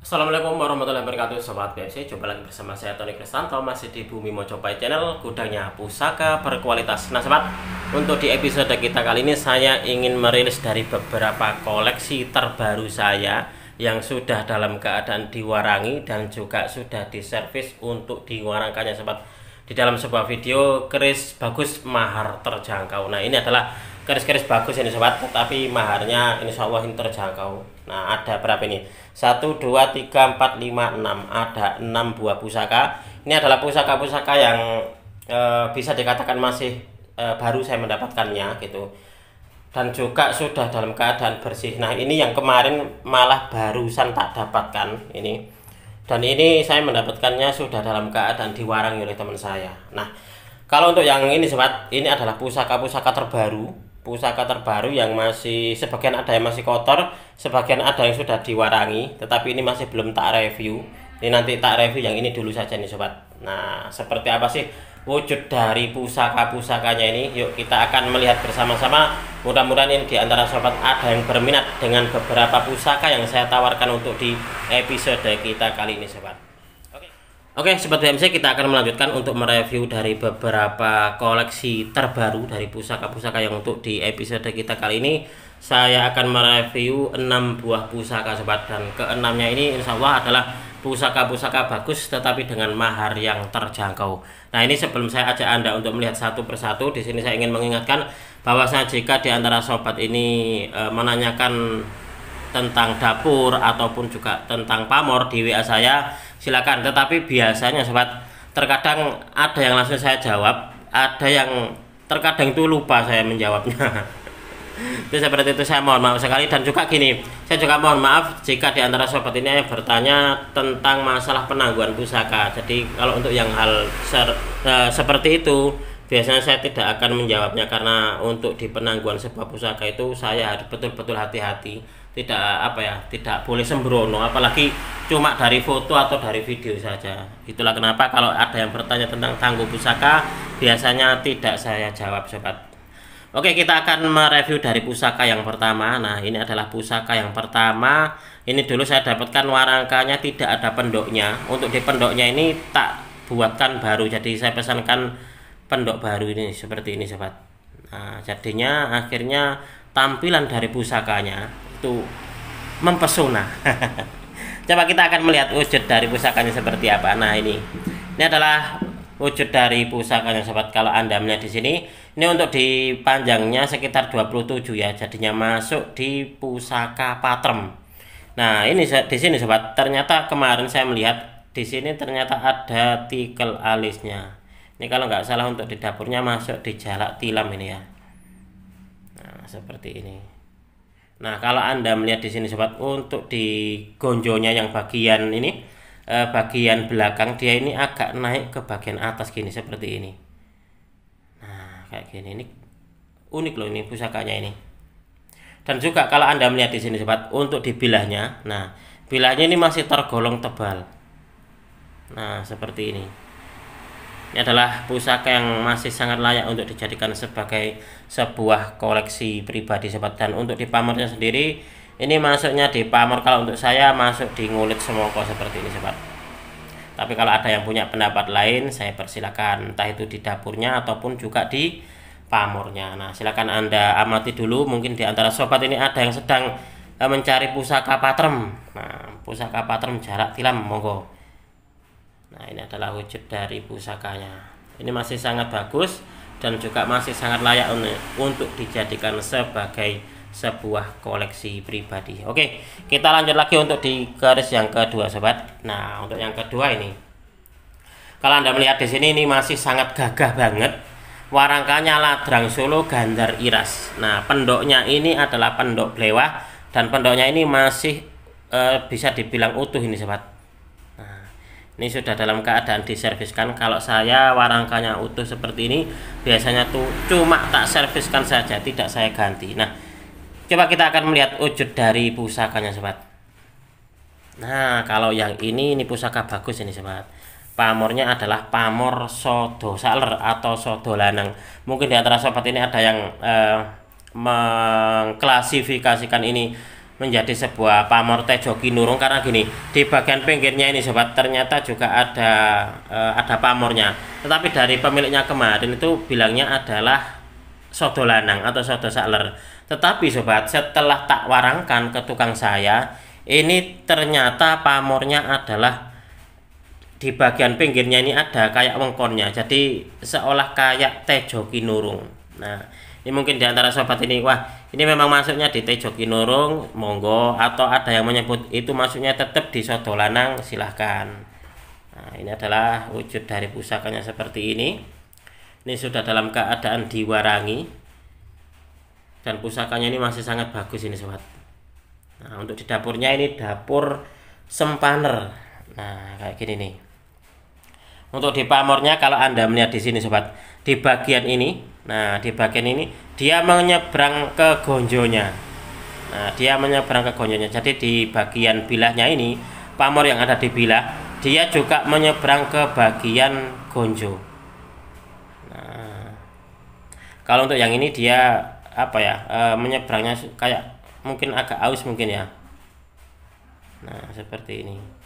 Assalamualaikum warahmatullahi wabarakatuh Sobat BFC, jumpa lagi bersama saya Tony Kristanto, masih di Bumi Mojopahit Channel, gudangnya pusaka berkualitas. Nah sobat, untuk di episode kita kali ini saya ingin merilis dari beberapa koleksi terbaru saya yang sudah dalam keadaan diwarangi dan juga sudah diservis untuk diwarangkannya sobat. Di dalam sebuah video keris bagus mahar terjangkau. Nah ini adalah keris-keris bagus ini sobat, tetapi maharnya insya Allah ini terjangkau. Nah ada berapa ini? 1, 2, 3, 4, 5, 6. Ada 6 buah pusaka. Ini adalah pusaka-pusaka yang bisa dikatakan masih baru saya mendapatkannya gitu. Dan juga sudah dalam keadaan bersih. Nah ini yang kemarin malah barusan tak dapatkan ini. Dan ini saya mendapatkannya sudah dalam keadaan diwarangi oleh teman saya. Nah kalau untuk yang ini sobat, ini adalah pusaka-pusaka terbaru. Pusaka terbaru yang masih sebagian ada yang masih kotor, sebagian ada yang sudah diwarangi, tetapi ini masih belum tak review. Ini nanti tak review yang ini dulu saja nih sobat. Nah seperti apa sih wujud dari pusaka-pusakanya ini? Yuk kita akan melihat bersama-sama. Mudah-mudahan ini diantara sobat ada yang berminat dengan beberapa pusaka yang saya tawarkan untuk di episode kita kali ini sobat. Oke sobat BMC, kita akan melanjutkan untuk mereview dari beberapa koleksi terbaru dari pusaka-pusaka yang untuk di episode kita kali ini. Saya akan mereview 6 buah pusaka sobat, dan keenamnya ini insya Allah adalah pusaka-pusaka bagus tetapi dengan mahar yang terjangkau. Nah ini sebelum saya ajak Anda untuk melihat satu persatu, di sini saya ingin mengingatkan bahwasanya jika di antara sobat ini menanyakan tentang dapur ataupun juga tentang pamor di WA saya, silakan. Tetapi biasanya sobat, terkadang ada yang langsung saya jawab, ada yang terkadang itu lupa saya menjawabnya. Itu seperti itu, saya mohon maaf sekali. Dan juga gini, saya juga mohon maaf jika di antara sobat ini yang bertanya tentang masalah penangguhan pusaka. Jadi kalau untuk yang hal seperti itu biasanya saya tidak akan menjawabnya, karena untuk di penangguhan sebuah pusaka itu saya harus betul-betul hati-hati, tidak boleh sembrono, apalagi cuma dari foto atau dari video saja. Itulah kenapa kalau ada yang bertanya tentang tangguh pusaka biasanya tidak saya jawab sobat. Oke, kita akan mereview dari pusaka yang pertama. Nah ini adalah pusaka yang pertama. Ini dulu saya dapatkan warangkanya tidak ada pendoknya. Untuk di pendoknya ini tak buatkan baru, jadi saya pesankan pendok baru ini seperti ini sobat. Nah jadinya akhirnya tampilan dari pusakanya itu mempesona. Coba kita akan melihat wujud dari pusakanya seperti apa. Nah ini adalah wujud dari pusakanya sobat. Kalau Anda melihat di sini, ini untuk di panjangnya sekitar 27 ya, jadinya masuk di pusaka patrem. Nah ini di sini sobat, ternyata kemarin saya melihat di sini ternyata ada tikel alisnya. Ini kalau nggak salah untuk di dapurnya masuk di jalak tilam ini ya. Nah seperti ini. Nah kalau Anda melihat di sini sobat, untuk di gonjonya yang bagian ini, bagian belakang dia ini agak naik ke bagian atas gini seperti ini. Nah kayak gini, ini unik loh ini pusakanya ini. Dan juga kalau Anda melihat di sini sobat, untuk di bilahnya, nah bilahnya ini masih tergolong tebal. Nah seperti ini. Ini adalah pusaka yang masih sangat layak untuk dijadikan sebagai sebuah koleksi pribadi sobat. Dan untuk di pamornya sendiri, ini masuknya di pamor, kalau untuk saya masuk di ngulit semongko seperti ini sobat. Tapi kalau ada yang punya pendapat lain, saya persilakan, entah itu di dapurnya ataupun juga di pamornya. Nah silakan Anda amati dulu, mungkin di antara sobat ini ada yang sedang mencari pusaka patrem. Nah pusaka patrem jarak tilam, monggo. Nah ini adalah wujud dari pusakanya. Ini masih sangat bagus dan juga masih sangat layak untuk dijadikan sebagai sebuah koleksi pribadi. Oke, kita lanjut lagi untuk di keris yang kedua sobat. Nah untuk yang kedua ini, kalau Anda melihat di sini, ini masih sangat gagah banget. Warangkanya Ladrang Solo Gandar Iras. Nah pendoknya ini adalah pendok blewah, dan pendoknya ini masih bisa dibilang utuh ini sobat. Ini sudah dalam keadaan diserviskan. Kalau saya warangkanya utuh seperti ini, biasanya tuh cuma tak serviskan saja, tidak saya ganti. Nah coba kita akan melihat wujud dari pusakanya sobat. Nah kalau yang ini pusaka bagus ini sobat. Pamornya adalah pamor sodo saler atau sodo lanang. Mungkin di antara sobat ini ada yang mengklasifikasikan ini menjadi sebuah pamor Tejo Kinurung karena gini, di bagian pinggirnya ini sobat ternyata juga ada pamornya. Tetapi dari pemiliknya kemarin itu bilangnya adalah sodo lanang atau sodo sakler. Tetapi sobat, setelah tak warangkan ke tukang saya, ini ternyata pamornya adalah di bagian pinggirnya ini ada kayak wengkonnya, jadi seolah kayak Tejo Kinurung. Nah, ini mungkin diantara sobat ini, wah ini memang masuknya di Tejo Kinurung, monggo, atau ada yang menyebut itu masuknya tetap di sodo lanang, silahkan. Nah, ini adalah wujud dari pusakanya seperti ini. Ini sudah dalam keadaan diwarangi, dan pusakanya ini masih sangat bagus ini sobat. Nah, untuk di dapurnya ini dapur sempaner. Nah, kayak gini nih. Untuk di pamornya kalau Anda melihat di sini sobat, di bagian ini, nah di bagian ini dia menyeberang ke gonjonya. Nah, dia menyeberang ke gonjonya. Jadi di bagian bilahnya ini, pamor yang ada di bilah, dia juga menyeberang ke bagian gonjo. Nah, kalau untuk yang ini dia apa ya? Menyeberangnya kayak mungkin agak aus mungkin ya. Nah, seperti ini.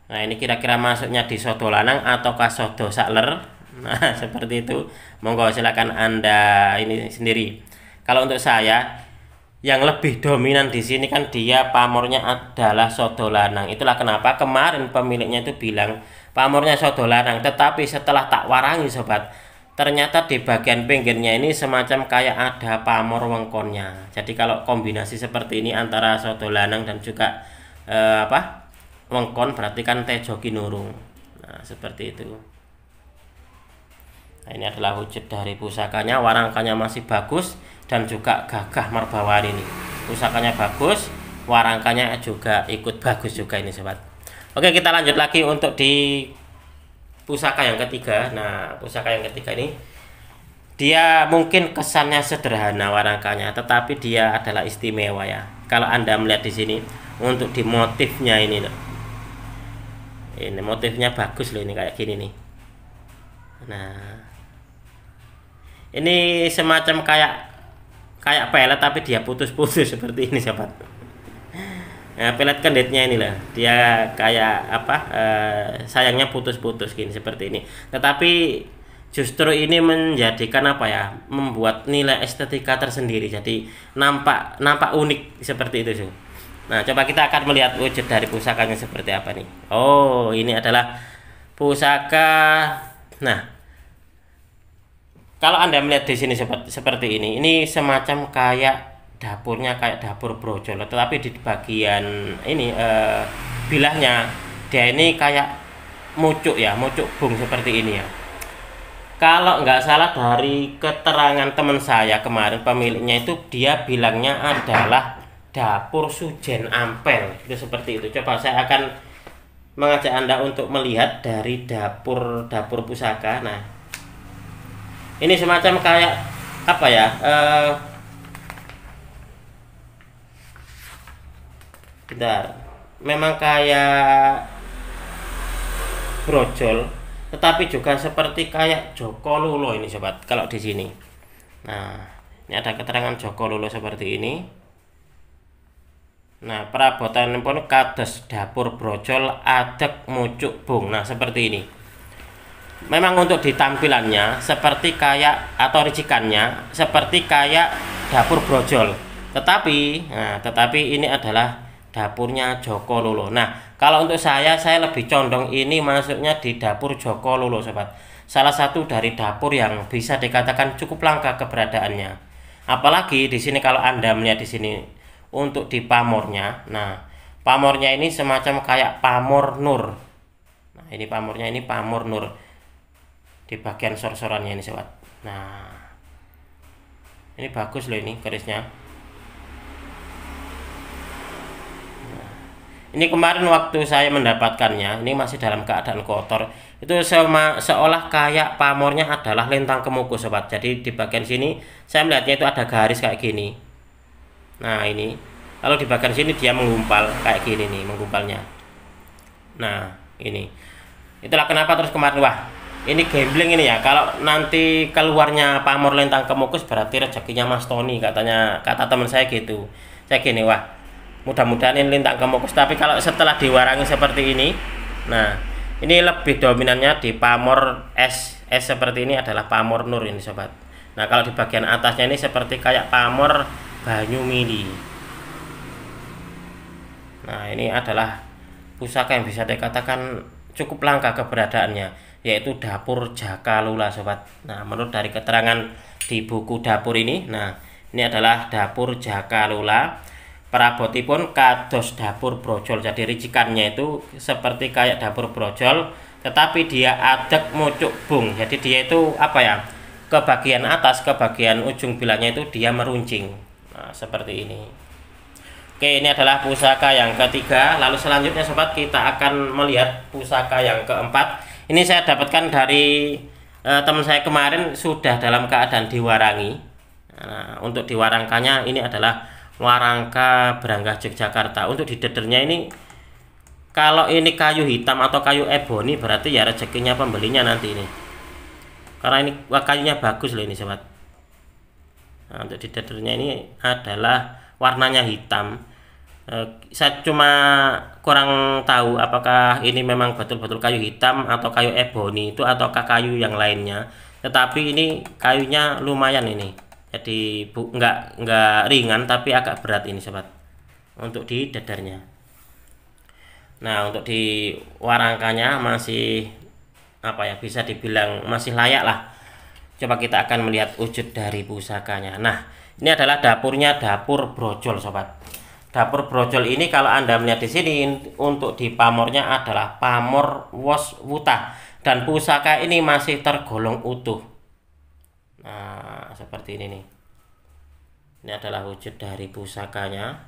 Nah, ini kira-kira masuknya di sodo lanang ataukah sodo sakler. Nah, seperti itu. Monggo silakan Anda ini sendiri. Kalau untuk saya, yang lebih dominan di sini kan dia pamornya adalah sodo lanang. Itulah kenapa kemarin pemiliknya itu bilang pamornya sodo lanang. Tetapi setelah tak warangi sobat, ternyata di bagian pinggirnya ini semacam kayak ada pamor wengkonnya. Jadi kalau kombinasi seperti ini antara sodo lanang dan juga wengkon berarti kan Tejo Kinurung. Nah, seperti itu. Nah, ini adalah wujud dari pusakanya, warangkannya masih bagus dan juga gagah merbawari ini. Pusakanya bagus, warangkannya juga ikut bagus juga ini sobat. Oke, kita lanjut lagi untuk di pusaka yang ketiga. Nah, pusaka yang ketiga ini dia mungkin kesannya sederhana warangkannya, tetapi dia adalah istimewa ya. Kalau Anda melihat di sini untuk di motifnya ini loh. Ini motifnya bagus loh, ini kayak gini nih. Nah, ini semacam kayak pelet tapi dia putus-putus seperti ini sobat. Nah, pelet kenditnya ini lah, dia kayak sayangnya putus-putus gini seperti ini. Tetapi justru ini menjadikan membuat nilai estetika tersendiri. Jadi nampak unik seperti itu sih. Nah, coba kita akan melihat wujud dari pusakanya seperti apa nih. Oh, ini adalah pusaka. Nah, kalau Anda melihat di sini seperti ini semacam kayak dapurnya kayak dapur brojol, tetapi di bagian ini bilahnya dia ini kayak mucuk bung seperti ini ya. Kalau nggak salah dari keterangan teman saya kemarin pemiliknya itu dia bilangnya adalah dapur Sujen Ampel, itu seperti itu. Coba saya akan mengajak Anda untuk melihat dari dapur pusaka. Nah, ini semacam kayak memang kayak brojol, tetapi juga seperti kayak Joko Lulo ini sobat. Kalau di sini, nah ini ada keterangan Joko Lulo seperti ini. Nah, perabotan pun kados dapur brojol adek mucuk bung. Nah, seperti ini. Memang untuk di tampilannya seperti kayak atau ricikannya seperti kayak dapur brojol. Tetapi ini adalah dapurnya Joko Lulo. Nah, kalau untuk saya lebih condong ini masuknya di dapur Joko Lulo sobat. Salah satu dari dapur yang bisa dikatakan cukup langka keberadaannya. Apalagi di sini kalau Anda melihat di sini untuk di pamornya. Nah, pamornya ini semacam kayak pamor nur. Nah, ini pamornya ini pamor nur. Di bagian sor-sorannya ini sobat. Nah, ini bagus loh ini garisnya. Nah, ini kemarin waktu saya mendapatkannya, ini masih dalam keadaan kotor. Itu seolah kayak pamornya adalah lintang kemuku sobat. Jadi di bagian sini saya melihatnya itu ada garis kayak gini. Nah, ini kalau di bagian sini dia menggumpal kayak gini nih, menggumpalnya. Nah, ini itulah kenapa terus kemarin, wah ini gambling ini ya. Kalau nanti keluarnya pamor lintang kemukus berarti rezekinya Mas Tony, katanya, kata teman saya gitu. Saya gini, wah mudah-mudahan ini lintang kemukus. Tapi kalau setelah diwarangi seperti ini, nah ini lebih dominannya di pamor es seperti ini adalah pamor nur ini sobat. Nah kalau di bagian atasnya ini seperti kayak pamor banyu mili. Nah ini adalah pusaka yang bisa dikatakan cukup langka keberadaannya, yaitu dapur Jakalula sobat. Nah menurut dari keterangan di buku dapur ini, nah ini adalah dapur Jakalula. Perabotipun kados dapur brojol, jadi ricikannya itu seperti kayak dapur brojol, tetapi dia adek mucuk bung. Jadi dia itu apa ya, ke bagian atas, ke bagian ujung bilanya itu dia meruncing. Nah seperti ini. Oke, ini adalah pusaka yang ketiga. Lalu selanjutnya sobat, kita akan melihat pusaka yang keempat. Ini saya dapatkan dari teman saya kemarin, sudah dalam keadaan diwarangi. Nah, untuk diwarangkannya ini adalah warangka Branggah Yogyakarta. Untuk didedernya ini, kalau ini kayu hitam atau kayu eboni berarti ya rezekinya pembelinya nanti ini. Karena ini kayunya bagus loh ini sobat. Nah, untuk didedernya ini adalah warnanya hitam. Saya cuma kurang tahu apakah ini memang betul-betul kayu hitam atau kayu eboni itu, ataukah kayu yang lainnya. Tetapi ini kayunya lumayan ini. Jadi nggak ringan tapi agak berat ini sobat untuk di dadarnya. Nah untuk di warangkanya masih apa ya, bisa dibilang masih layak lah. Coba kita akan melihat wujud dari pusakanya. Nah ini adalah dapurnya, dapur brojol sobat. Dapur brojol ini kalau Anda melihat di sini, untuk di pamornya adalah pamor wos wuta, dan pusaka ini masih tergolong utuh. Nah seperti ini nih. Ini adalah wujud dari pusakanya.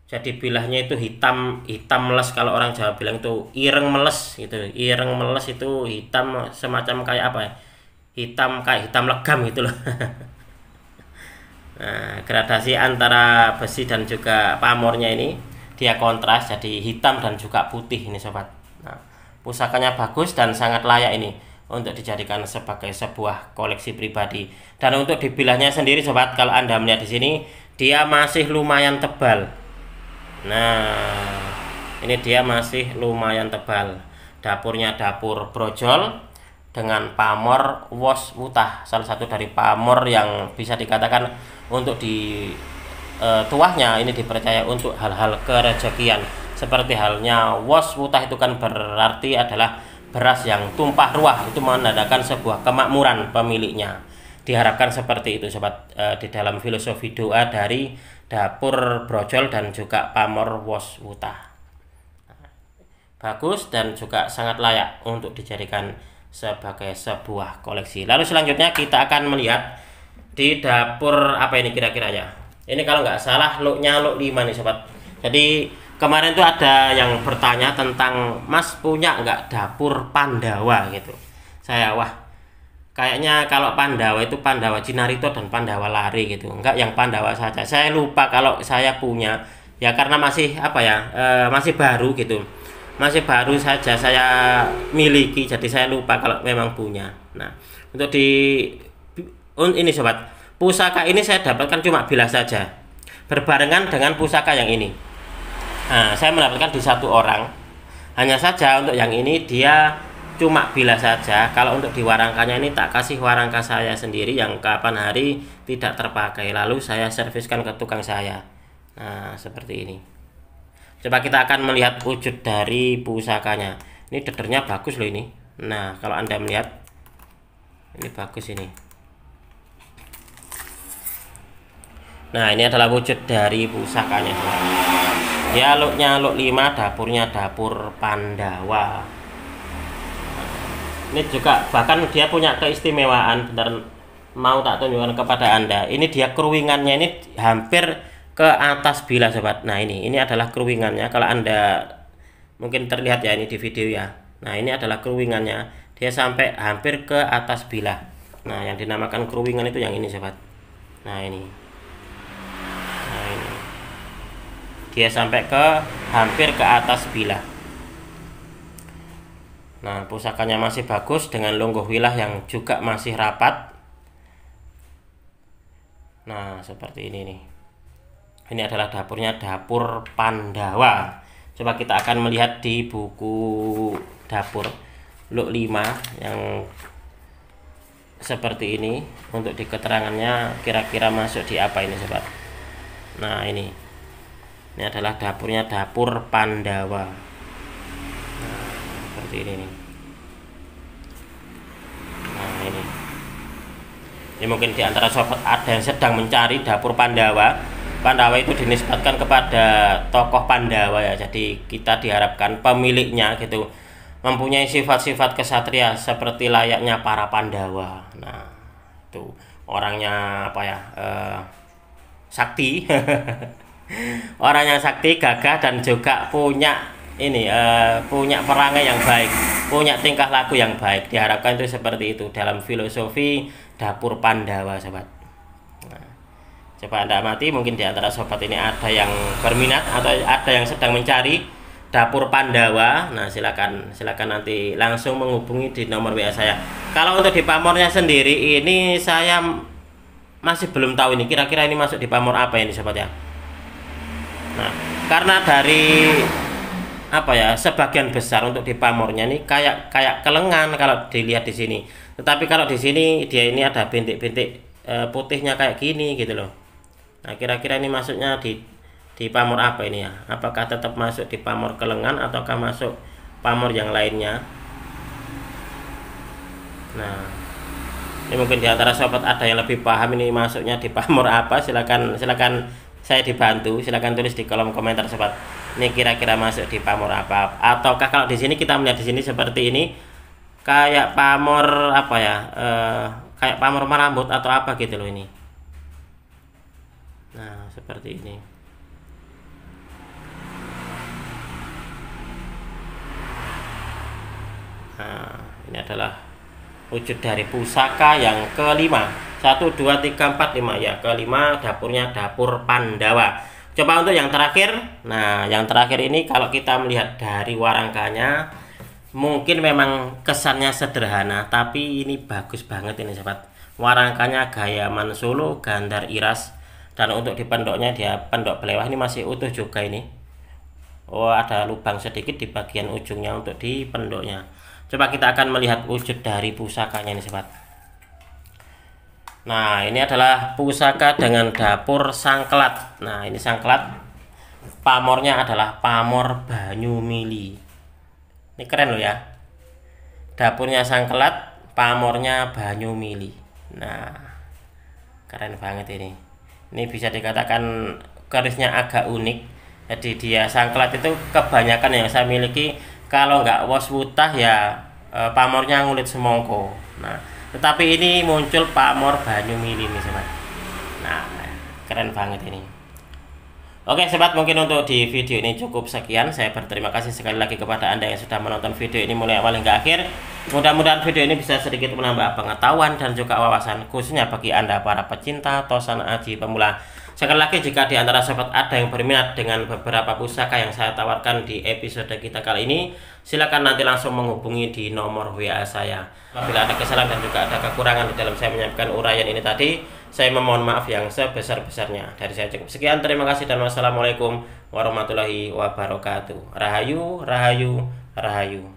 Jadi bilahnya itu hitam meles, kalau orang Jawa bilang itu ireng meles gitu. Ireng meles itu hitam semacam kayak apa ya, hitam kayak hitam legam gitu loh. Nah gradasi antara besi dan juga pamornya ini dia kontras, jadi hitam dan juga putih ini sobat. Nah pusakanya bagus dan sangat layak ini untuk dijadikan sebagai sebuah koleksi pribadi. Dan untuk di bilahnya sendiri sobat, kalau Anda melihat di sini dia masih lumayan tebal. Nah ini dia masih lumayan tebal. Dapurnya dapur brojol dengan pamor wos wutah, salah satu dari pamor yang bisa dikatakan untuk di tuahnya ini dipercaya untuk hal-hal kerezekian. Seperti halnya wos wutah itu kan berarti adalah beras yang tumpah ruah, itu menandakan sebuah kemakmuran pemiliknya. Diharapkan seperti itu sobat, di dalam filosofi doa dari dapur brojol dan juga pamor wos wutah. Bagus dan juga sangat layak untuk dijadikan sebagai sebuah koleksi. Lalu selanjutnya kita akan melihat di dapur apa ini kira-kira ya. Ini kalau nggak salah luknya luk 5 nih sobat. Jadi kemarin tuh ada yang bertanya tentang, Mas punya nggak dapur Pandawa gitu. Saya wah kayaknya kalau Pandawa itu Pandawa Cinarito dan Pandawa Lari gitu, enggak yang Pandawa saja. Saya lupa kalau saya punya ya, karena masih apa ya, masih baru gitu, masih baru saja saya miliki, jadi saya lupa kalau memang punya. Nah untuk ini sobat, pusaka ini saya dapatkan cuma bilas saja, berbarengan dengan pusaka yang ini. Nah, saya mendapatkan di satu orang. Hanya saja untuk yang ini dia cuma bilas saja. Kalau untuk diwarangkannya ini tak kasih warangka saya sendiri yang kapan hari tidak terpakai, lalu saya serviskan ke tukang saya. Nah seperti ini. Coba kita akan melihat wujud dari pusakanya. Ini dedernya bagus loh ini. Nah kalau Anda melihat ini bagus ini. Nah ini adalah wujud dari pusakanya. Ya luknya luk 5, dapurnya dapur Pandawa. Ini juga bahkan dia punya keistimewaan, bentar mau tak tunjukkan kepada Anda. Ini dia keruingannya ini hampir ke atas bilah sobat. Nah ini adalah keruingannya, kalau Anda mungkin terlihat ya ini di video ya. Nah ini adalah keruingannya, dia sampai hampir ke atas bilah. Nah yang dinamakan keruingan itu yang ini sobat. Nah ini dia sampai ke hampir ke atas bilah. Nah, pusakanya masih bagus dengan lungguh wilah yang juga masih rapat. Nah, seperti ini nih. Ini adalah dapurnya, dapur Pandawa. Coba kita akan melihat di buku dapur Luk 5 yang seperti ini. Untuk di keterangannya kira-kira masuk di apa ini sobat. Nah, ini adalah dapurnya, dapur Pandawa. Nah, seperti ini nih. Nah, ini mungkin di antara sobat ada yang sedang mencari dapur Pandawa. Pandawa itu dinisbatkan kepada tokoh Pandawa ya. Jadi kita diharapkan pemiliknya gitu mempunyai sifat-sifat kesatria seperti layaknya para Pandawa. Nah, itu orangnya apa ya? Sakti. Orangnya sakti, gagah, dan juga punya ini punya perangai yang baik, punya tingkah laku yang baik. Diharapkan itu seperti itu dalam filosofi dapur Pandawa, sobat. Nah, coba Anda amati, mungkin di antara sobat ini ada yang berminat atau ada yang sedang mencari dapur Pandawa. Nah, silakan nanti langsung menghubungi di nomor WA saya. Kalau untuk di pamornya sendiri ini saya masih belum tahu ini kira-kira ini masuk di pamor apa ini sobat ya. Nah, karena dari apa ya, sebagian besar untuk di pamornya ini kayak kelengan kalau dilihat di sini. Tetapi kalau di sini dia ini ada bintik-bintik putihnya kayak gini gitu loh. Nah, kira-kira ini masuknya di pamor apa ini ya? Apakah tetap masuk di pamor kelengan ataukah masuk pamor yang lainnya? Nah, ini mungkin di antara sobat ada yang lebih paham ini masuknya di pamor apa. Silakan saya dibantu. Silakan tulis di kolom komentar sobat. Ini kira-kira masuk di pamor apa? Ataukah kalau di sini kita melihat di sini seperti ini kayak pamor apa ya? Kayak pamor merambut atau apa gitu loh ini. Nah, seperti ini. Nah, ini adalah wujud dari pusaka yang kelima. 1, 2, 3, 4, 5 ya. Kelima dapurnya, dapur Pandawa. Coba untuk yang terakhir. Nah, yang terakhir ini kalau kita melihat dari warangkanya mungkin memang kesannya sederhana, tapi ini bagus banget ini sobat. Warangkanya Gayaman Solo, Gandar Iras, dan untuk di pendoknya dia pendok belewah ini masih utuh juga ini. Oh, ada lubang sedikit di bagian ujungnya untuk di pendoknya. Coba kita akan melihat wujud dari pusakanya ini sobat. Nah, ini adalah pusaka dengan dapur Sangkelat. Nah, ini Sangkelat. Pamornya adalah pamor Banyumili. Ini keren loh ya. Dapurnya Sangkelat, pamornya Banyumili. Nah, keren banget ini. Ini bisa dikatakan kerisnya agak unik. Jadi dia Sangkelat itu kebanyakan yang saya miliki kalau nggak Woswutah ya pamornya Ngulit Semongko. Nah, tetapi ini muncul pamor Banyumili nih sobat. Nah, keren banget ini. Oke sobat, mungkin untuk di video ini cukup sekian. Saya berterima kasih sekali lagi kepada Anda yang sudah menonton video ini mulai awal hingga akhir. Mudah-mudahan video ini bisa sedikit menambah pengetahuan dan juga wawasan, khususnya bagi Anda para pecinta Tosan Aji pemula. Sekali lagi, jika di antara sobat ada yang berminat dengan beberapa pusaka yang saya tawarkan di episode kita kali ini, silakan nanti langsung menghubungi di nomor WA saya. Apabila ada kesalahan dan juga ada kekurangan di dalam saya menyampaikan uraian ini tadi, saya memohon maaf yang sebesar-besarnya. Dari saya cukup sekian, terima kasih dan wassalamualaikum warahmatullahi wabarakatuh. Rahayu, rahayu, rahayu.